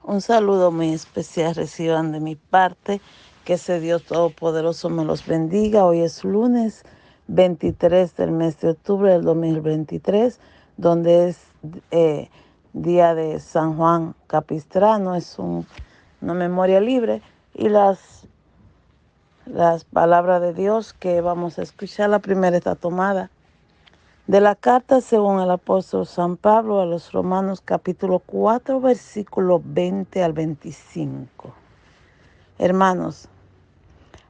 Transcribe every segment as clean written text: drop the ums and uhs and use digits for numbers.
Un saludo muy especial reciban de mi parte. Que ese Dios Todopoderoso me los bendiga. Hoy es lunes 23 del mes de octubre del 2023, donde es día de San Juan Capistrano. Es una memoria libre. Y las palabras de Dios que vamos a escuchar, la primera está tomada de la carta según el apóstol San Pablo a los Romanos capítulo 4, versículo 20 al 25. Hermanos,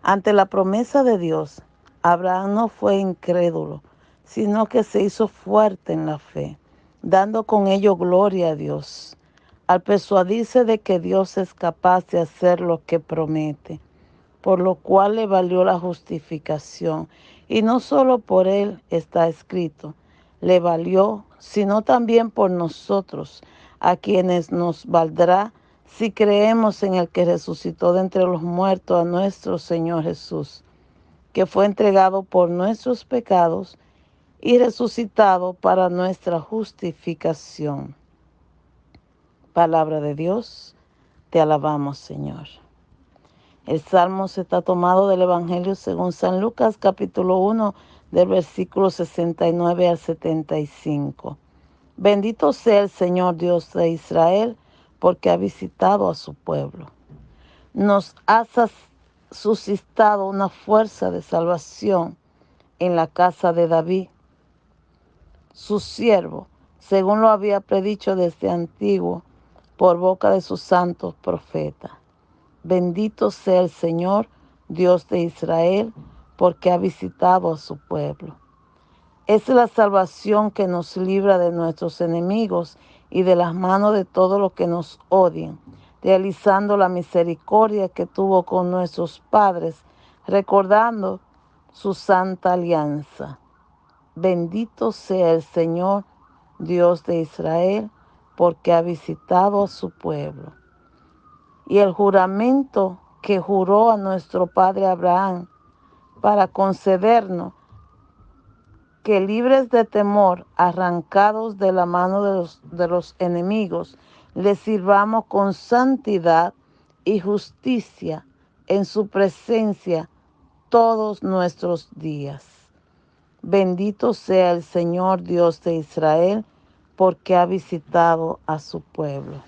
ante la promesa de Dios, Abraham no fue incrédulo, sino que se hizo fuerte en la fe, dando con ello gloria a Dios, al persuadirse de que Dios es capaz de hacer lo que promete, por lo cual le valió la justificación. Y no solo por él está escrito, le valió, sino también por nosotros, a quienes nos valdrá si creemos en el que resucitó de entre los muertos a nuestro Señor Jesús, que fue entregado por nuestros pecados y resucitado para nuestra justificación. Palabra de Dios, te alabamos, Señor. El salmo se está tomado del Evangelio según San Lucas, capítulo 1, del versículo 69 al 75. Bendito sea el Señor Dios de Israel, porque ha visitado a su pueblo. Nos ha suscitado una fuerza de salvación en la casa de David, su siervo, según lo había predicho desde antiguo por boca de sus santos profetas. Bendito sea el Señor, Dios de Israel, porque ha visitado a su pueblo. Es la salvación que nos libra de nuestros enemigos y de las manos de todos los que nos odian, realizando la misericordia que tuvo con nuestros padres, recordando su santa alianza. Bendito sea el Señor, Dios de Israel, porque ha visitado a su pueblo. Y el juramento que juró a nuestro padre Abraham para concedernos que libres de temor, arrancados de la mano de los enemigos, le sirvamos con santidad y justicia en su presencia todos nuestros días. Bendito sea el Señor Dios de Israel, porque ha visitado a su pueblo.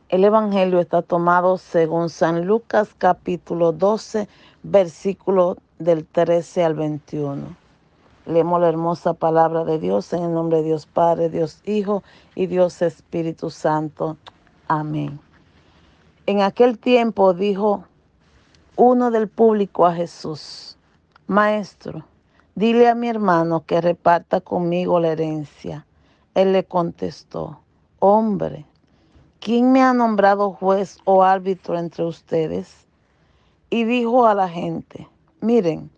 El Evangelio está tomado según San Lucas capítulo 12, versículo del 13 al 21. Leemos la hermosa palabra de Dios en el nombre de Dios Padre, Dios Hijo y Dios Espíritu Santo. Amén. En aquel tiempo dijo uno del público a Jesús: Maestro, dile a mi hermano que reparta conmigo la herencia. Él le contestó: Hombre, ¿quién me ha nombrado juez o árbitro entre ustedes? Y dijo a la gente: Miren,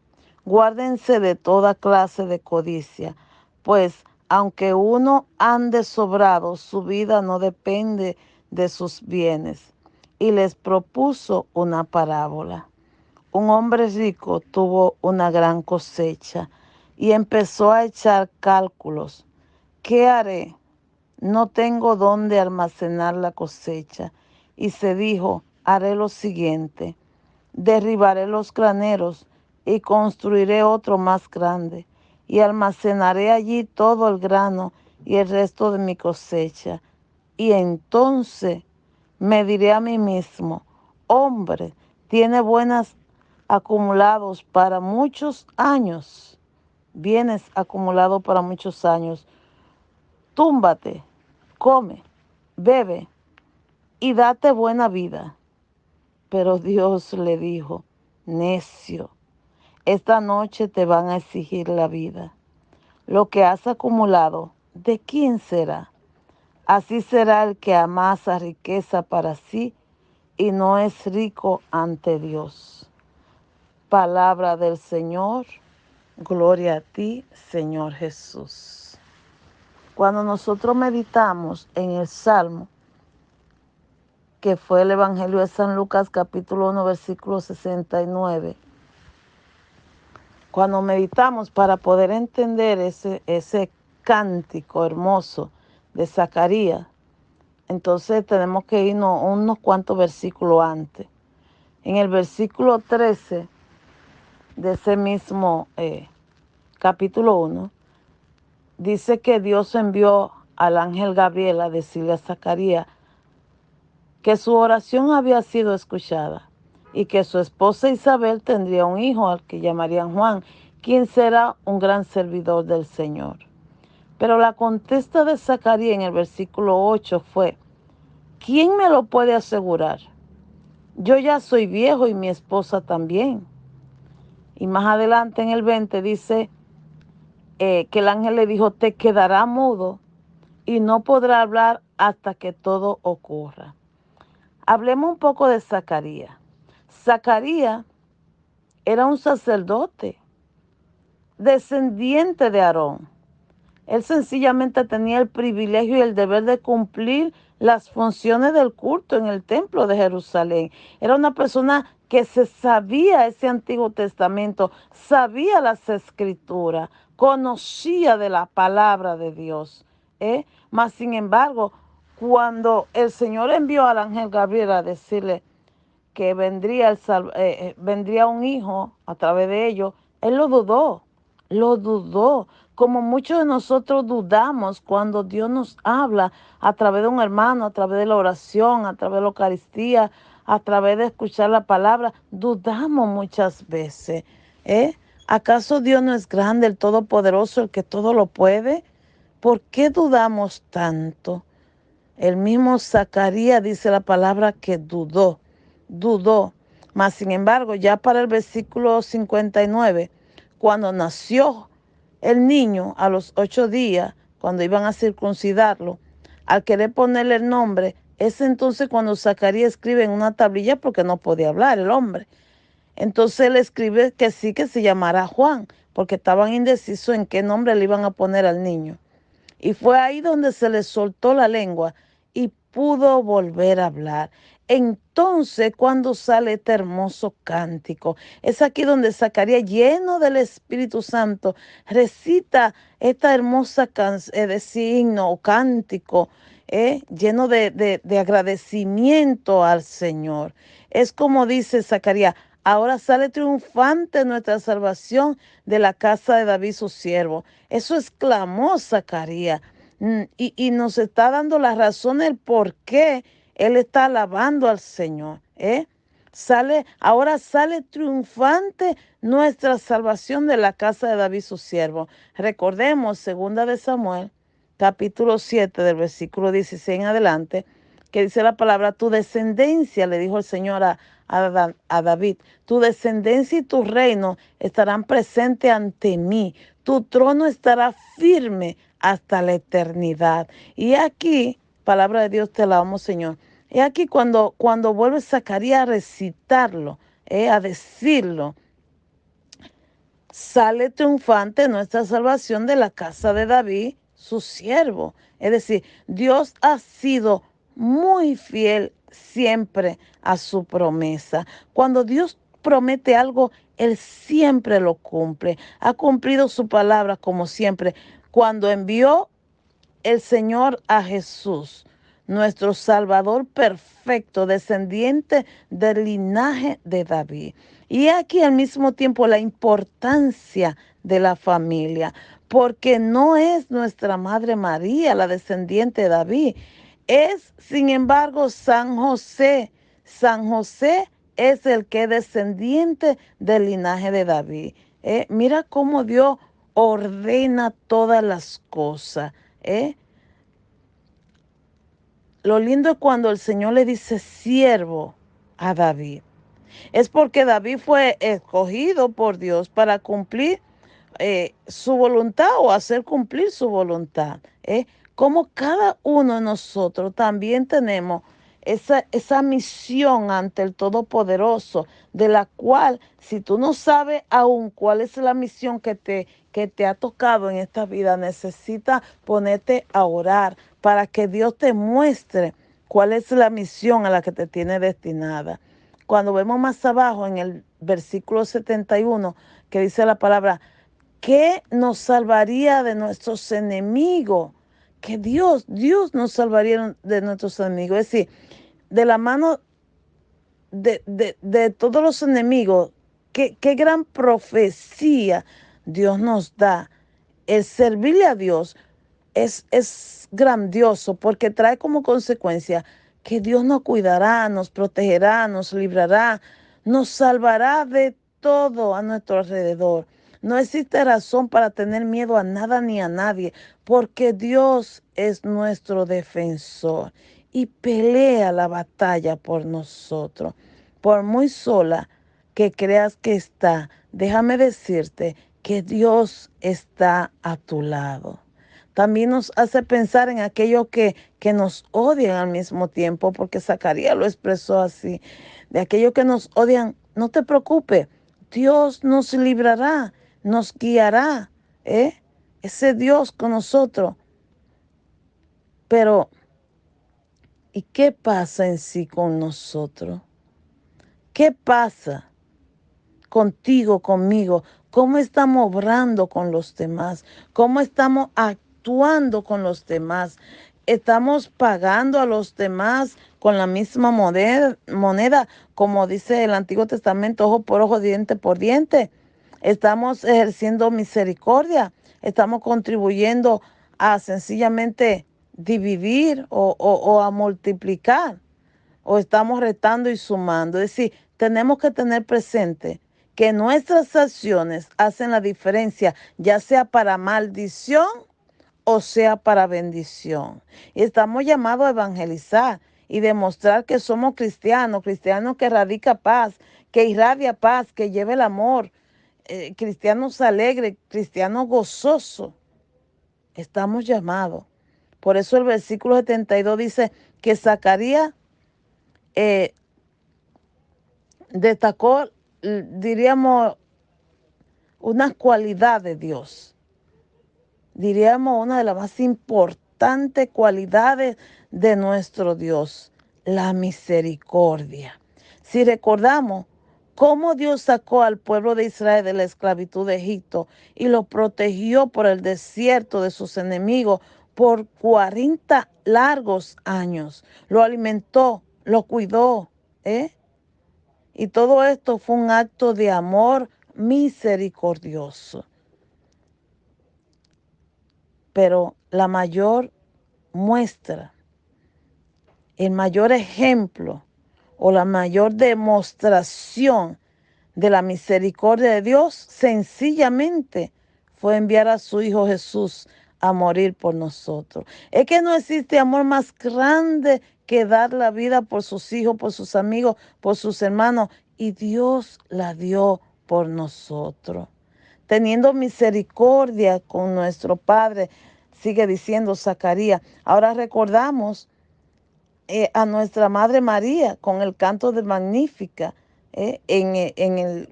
guárdense de toda clase de codicia, pues aunque uno ande sobrado, su vida no depende de sus bienes. Y les propuso una parábola. Un hombre rico tuvo una gran cosecha y empezó a echar cálculos. ¿Qué haré? No tengo dónde almacenar la cosecha. Y se dijo: haré lo siguiente: derribaré los graneros y construiré otro más grande, y almacenaré allí todo el grano y el resto de mi cosecha. Y entonces me diré a mí mismo: hombre, tiene buenas acumulados para muchos años, bienes acumulados para muchos años. Túmbate, come, bebe y date buena vida. Pero Dios le dijo: necio, esta noche te van a exigir la vida. Lo que has acumulado, ¿de quién será? Así será el que amasa riqueza para sí y no es rico ante Dios. Palabra del Señor. Gloria a ti, Señor Jesús. Cuando nosotros meditamos en el Salmo, que fue el Evangelio de San Lucas capítulo 1, versículo 69, cuando meditamos para poder entender ese cántico hermoso de Zacarías, Entonces tenemos que irnos unos cuantos versículos antes. En el versículo 13 de ese mismo capítulo 1, dice que Dios envió al ángel Gabriel a decirle a Zacarías que su oración había sido escuchada y que su esposa Isabel tendría un hijo al que llamarían Juan, quien será un gran servidor del Señor. Pero la contesta de Zacarías en el versículo 8 fue: ¿quién me lo puede asegurar? Yo ya soy viejo y mi esposa también. Y más adelante en el 20 dice que el ángel le dijo: te quedará mudo y no podrá hablar hasta que todo ocurra. Hablemos un poco de Zacarías. Zacarías era un sacerdote, descendiente de Aarón. Él sencillamente tenía el privilegio y el deber de cumplir las funciones del culto en el templo de Jerusalén. Era una persona que se sabía ese Antiguo Testamento, sabía las Escrituras, conocía de la palabra de Dios. Mas, sin embargo, cuando el Señor envió al ángel Gabriel a decirle que vendría un hijo a través de ellos, él lo dudó, como muchos de nosotros dudamos cuando Dios nos habla a través de un hermano, a través de la oración, a través de la Eucaristía, a través de escuchar la palabra, dudamos muchas veces. ¿Acaso Dios no es grande, el Todopoderoso, el que todo lo puede? ¿Por qué dudamos tanto? El mismo Zacarías dice la palabra que dudó. Mas, sin embargo, ya para el versículo 59, cuando nació el niño a los 8 días, cuando iban a circuncidarlo, al querer ponerle el nombre, es entonces cuando Zacarías escribe en una tablilla, porque no podía hablar el hombre. Entonces él escribe que sí, que se llamará Juan, porque estaban indecisos en qué nombre le iban a poner al niño. Y fue ahí donde se le soltó la lengua y pudo volver a hablar. Entonces, cuando sale este hermoso cántico, es aquí donde Zacarías, lleno del Espíritu Santo, recita esta hermosa de signo o cántico, lleno de agradecimiento al Señor. Es como dice Zacarías: ahora sale triunfante nuestra salvación de la casa de David su siervo. Eso exclamó Zacarías. Y nos está dando la razón el por qué él está alabando al Señor. Ahora sale triunfante nuestra salvación de la casa de David su siervo. Recordemos 2 de Samuel, capítulo 7, del versículo 16 en adelante, que dice la palabra: tu descendencia, le dijo el Señor a David, tu descendencia y tu reino estarán presentes ante mí. Tu trono estará firme hasta la eternidad. Y aquí, palabra de Dios, te alabamos, Señor. Y aquí cuando vuelve Zacarías a recitarlo, a decirlo, sale triunfante nuestra salvación de la casa de David, su siervo. Es decir, Dios ha sido muy fiel siempre a su promesa. Cuando Dios promete algo, Él siempre lo cumple. Ha cumplido su palabra como siempre. Cuando envió el Señor a Jesús, nuestro Salvador perfecto, descendiente del linaje de David. Y aquí al mismo tiempo la importancia de la familia, porque no es nuestra Madre María la descendiente de David, es, sin embargo, San José. San José es el que es descendiente del linaje de David. Mira cómo Dios ordena todas las cosas. Lo lindo es cuando el Señor le dice siervo a David. Es porque David fue escogido por Dios para cumplir su voluntad o hacer cumplir su voluntad. Como cada uno de nosotros también tenemos esa misión ante el Todopoderoso, de la cual, si tú no sabes aún cuál es la misión que te ha tocado en esta vida, necesitas ponerte a orar para que Dios te muestre cuál es la misión a la que te tiene destinada. Cuando vemos más abajo en el versículo 71, que dice la palabra: ¿qué nos salvaría de nuestros enemigos? que Dios nos salvaría de nuestros enemigos. Es decir, de la mano de todos los enemigos. Qué gran profecía Dios nos da. El servirle a Dios es grandioso porque trae como consecuencia que Dios nos cuidará, nos protegerá, nos librará, nos salvará de todo a nuestro alrededor. No existe razón para tener miedo a nada ni a nadie, porque Dios es nuestro defensor y pelea la batalla por nosotros. Por muy sola que creas que está, déjame decirte que Dios está a tu lado. También nos hace pensar en aquellos que nos odian al mismo tiempo, porque Zacarías lo expresó así. De aquellos que nos odian, no te preocupes, Dios nos librará, nos guiará, ¿eh? Ese Dios con nosotros. Pero, ¿y qué pasa en sí con nosotros? ¿Qué pasa contigo, conmigo? ¿Cómo estamos obrando con los demás? ¿Cómo estamos actuando con los demás? ¿Estamos pagando a los demás con la misma moneda, como dice el Antiguo Testamento, ojo por ojo, diente por diente? ¿Estamos ejerciendo misericordia? ¿Estamos contribuyendo a sencillamente dividir o a multiplicar? ¿O estamos retando y sumando? Es decir, tenemos que tener presente que nuestras acciones hacen la diferencia, ya sea para maldición o sea para bendición. Y estamos llamados a evangelizar y demostrar que somos cristianos, cristianos que radica paz, que irradia paz, que lleva el amor, cristianos alegres, cristianos gozosos. Estamos llamados. Por eso el versículo 72 dice que Zacarías eh, destacó, diríamos, una cualidad de Dios. Diríamos una de las más importantes cualidades de nuestro Dios, la misericordia. Si recordamos cómo Dios sacó al pueblo de Israel de la esclavitud de Egipto y lo protegió por el desierto de sus enemigos por 40 largos años, lo alimentó, lo cuidó, ¿eh? Y todo esto fue un acto de amor misericordioso. Pero la mayor muestra, el mayor ejemplo o la mayor demostración de la misericordia de Dios sencillamente fue enviar a su Hijo Jesús a morir por nosotros. Es que no existe amor más grande que dar la vida por sus hijos, por sus amigos, por sus hermanos. Y Dios la dio por nosotros. Teniendo misericordia con nuestro Padre, sigue diciendo Zacarías. Ahora recordamos a nuestra Madre María con el canto de Magnífica,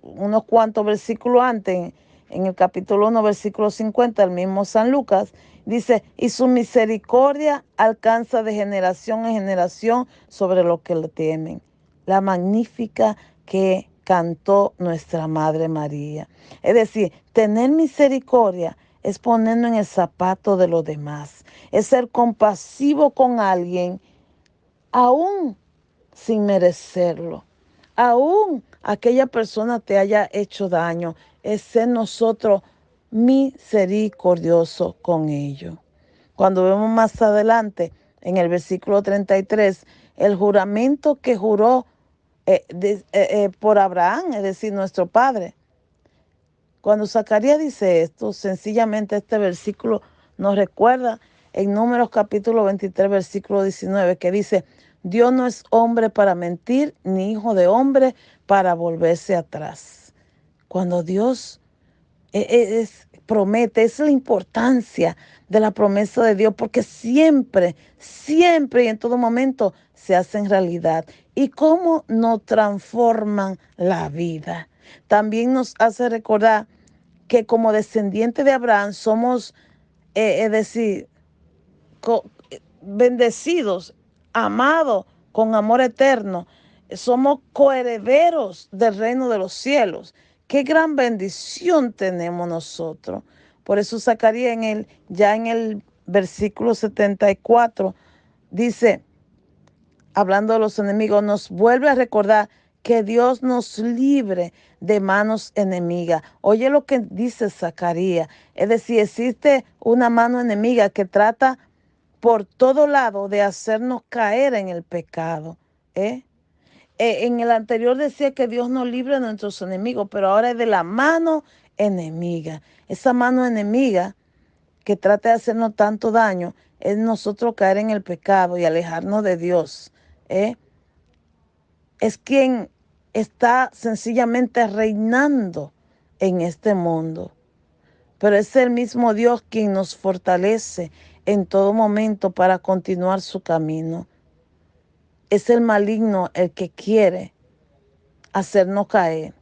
unos cuantos versículos antes, en el capítulo 1, versículo 50, el mismo San Lucas, dice, y su misericordia alcanza de generación en generación sobre los que le temen. La magnífica que cantó nuestra Madre María. Es decir, tener misericordia es ponernos en el zapato de los demás, es ser compasivo con alguien aún sin merecerlo, aún aquella persona te haya hecho daño, es ser nosotros misericordiosos con ellos. Cuando vemos más adelante, en el versículo 33, el juramento que juró por Abraham, es decir, nuestro padre. Cuando Zacarías dice esto, sencillamente este versículo nos recuerda en Números capítulo 23, versículo 19, que dice, Dios no es hombre para mentir, ni hijo de hombre para volverse atrás. Cuando Dios promete, es la importancia de la promesa de Dios, porque siempre, siempre y en todo momento se hacen realidad. Y cómo nos transforman la vida. También nos hace recordar que como descendientes de Abraham somos, es decir, bendecidos, amados con amor eterno. Somos coherederos del reino de los cielos. Qué gran bendición tenemos nosotros. Por eso Zacarías ya en el versículo 74, dice, hablando de los enemigos, nos vuelve a recordar que Dios nos libre de manos enemigas. Oye lo que dice Zacarías. Es decir, existe una mano enemiga que trata por todo lado de hacernos caer en el pecado. En el anterior decía que Dios nos libre de nuestros enemigos, pero ahora es de la mano enemiga. Esa mano enemiga que trata de hacernos tanto daño es nosotros caer en el pecado y alejarnos de Dios. Es quien está sencillamente reinando en este mundo. Pero es el mismo Dios quien nos fortalece en todo momento para continuar su camino. Es el maligno el que quiere hacernos caer.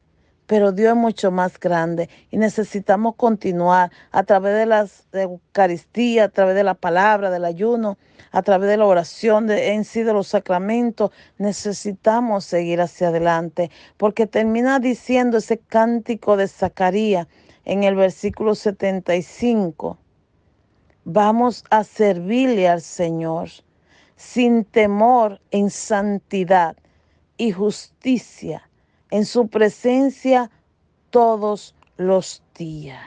Pero Dios es mucho más grande y necesitamos continuar a través de la Eucaristía, a través de la palabra, del ayuno, a través de la oración, en sí de los sacramentos. Necesitamos seguir hacia adelante porque termina diciendo ese cántico de Zacarías en el versículo 75. Vamos a servirle al Señor sin temor, en santidad y justicia, en su presencia todos los días.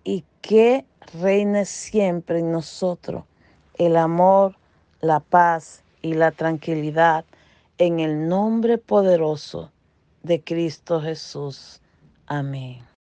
Y que reine siempre en nosotros el amor, la paz y la tranquilidad en el nombre poderoso de Cristo Jesús. Amén.